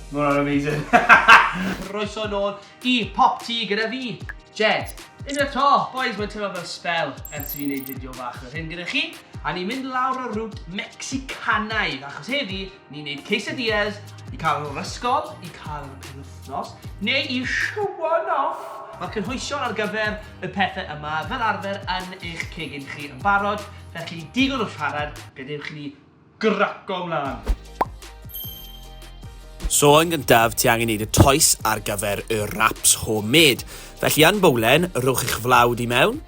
Mae hwnna'n amazing. Croeso nôl I PopT gyda fi, Jed. Unwaith to, boys, mae'n teimlo fel spel ers I fi wneud fideo bach o'r hyn gyda chi. A ni'n mynd lawr y rŵt Mecsicanaidd, achos heddi, ni'n neud quesadillas, I cael yr ysgol, I cael yr penwythnos, neu I showan off. Mae'r cynhwysion ar gyfer y pethau yma fel arfer yn eich cegin chi yn barod, felly digon o siarad, gadewch chi graco mlaen. So yn gyntaf, ti angen neud y toes ar gyfer y wraps homemade. Felly yn bowlen, rhowch eich flawd I mewn.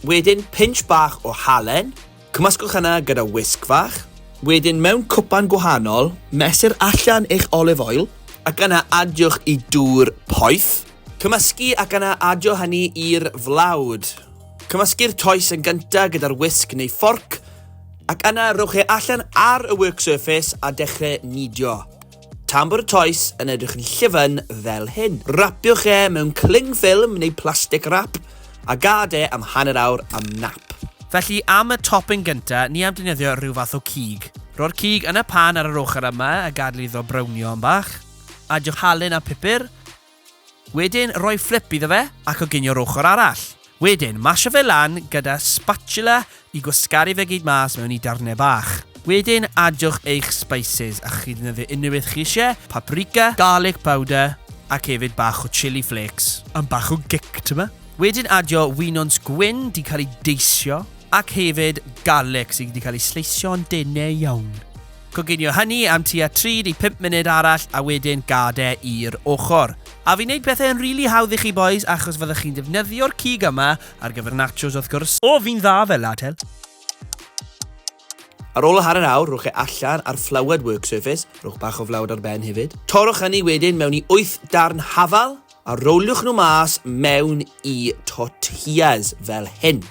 Wedyn, pinch bach o halen. Cymysgwch hynna gyda whisk fach. Wedyn, mewn cwpan gwahanol, mesur allan eich olive oil, ac yna adiwch I dŵr poeth. Cymysgu ac yna adio hynny i'r flawd. Cymysgu'r toes yn gyntaf gyda'r whisk neu fforc, ac yna rhowch e allan ar y work surface a dechrau nidio. Tan bod y toes yn edrych yn llyfn fel hyn. Rapiwch e mewn cling ffilm neu plastic wrap a gad e am hanner awr am nap. Felly am y topping gynta, ni am defnyddio rhyw fath o cig. Rho'r cig yn y pan ar yr ochr yma a gadael iddo brownio yn bach. Adiwch halen a pupur. Wedyn rhoi flip iddo fe ac oginio'r ochr arall. Wedyn masio fe lan gyda spatula I gwasgaru fe gyd mas mewn I darnau bach. Wedyn adiwch eich spices a chi ddefnyddio unrhyw beth chi eisiau, paprika, garlic powder ac hefyd bach o chili flakes. Am bach o gic tyma. Wedyn adio winons gwyn di cael ei deisio ac hefyd garlic sydd wedi cael ei sleisio yn denau iawn. Coginio hynny am tua 3 I 5 munud arall a wedyn gade i'r ochr. A fi'n neud pethau yn rili hawdd I chi boys achos fyddwch chi'n defnyddio'r cig yma ar gyfer nachos wrth gwrs. O, fi'n dda fel adel. Ar ôl y hanner awr, rhowch e allan ar flywed work surface, rhowch bach o flawd ar ben hefyd. Torrwch hynny wedyn mewn I 8 darn hafal a rowliwch nhw mas mewn I tortillas fel hyn.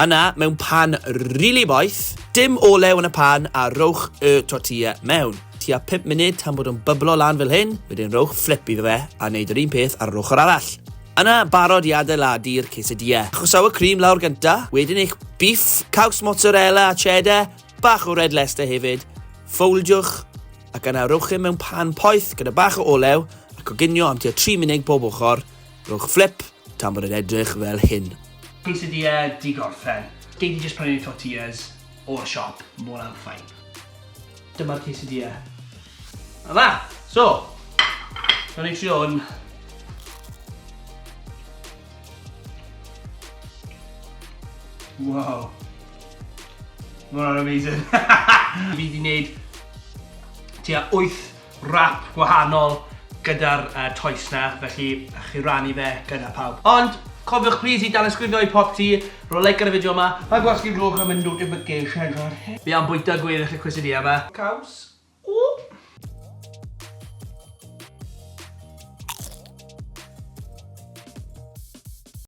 Yna, mewn pan rili boeth, dim olew yn y pan a rhowch y tortilla mewn. Tua 5 munud tan bod yn byblo lan fel hyn, wedyn rhowch flip iddo fe a wneud yr un peth ar yr ochr arall. Yna, barod I adeiladu'r quesadilla. Achos y cream lawr gynta, wedyn eich beef, caws mozzarella a cheddar, bach o red Leicester hefyd, ffoldiwch ac yna rhowch e mewn pan poeth gyda bach o olew ac oginio am tua 3 munud bob ochr, rhowch flip tan bod yn edrych fel hyn. Quesadilla di gorffen. Gei di just prynu tortillas o'r siop, mor am ffain. Dyma'r quesadilla. Yma, so, rhaid i trio hwn. Wow. Mae hwnna'n amazing. Fi wedi gwneud tua 8 wrap gwahanol gyda'r toes na, felly chi rannu fe gyda pawb. Ond, cofiwch please I Tanysgrifia I PopT, roi like ar y fideo yma, a gwasgu'r gloch am y notifications. Fi am bwyta gweddill y quesadilla yma. Caws.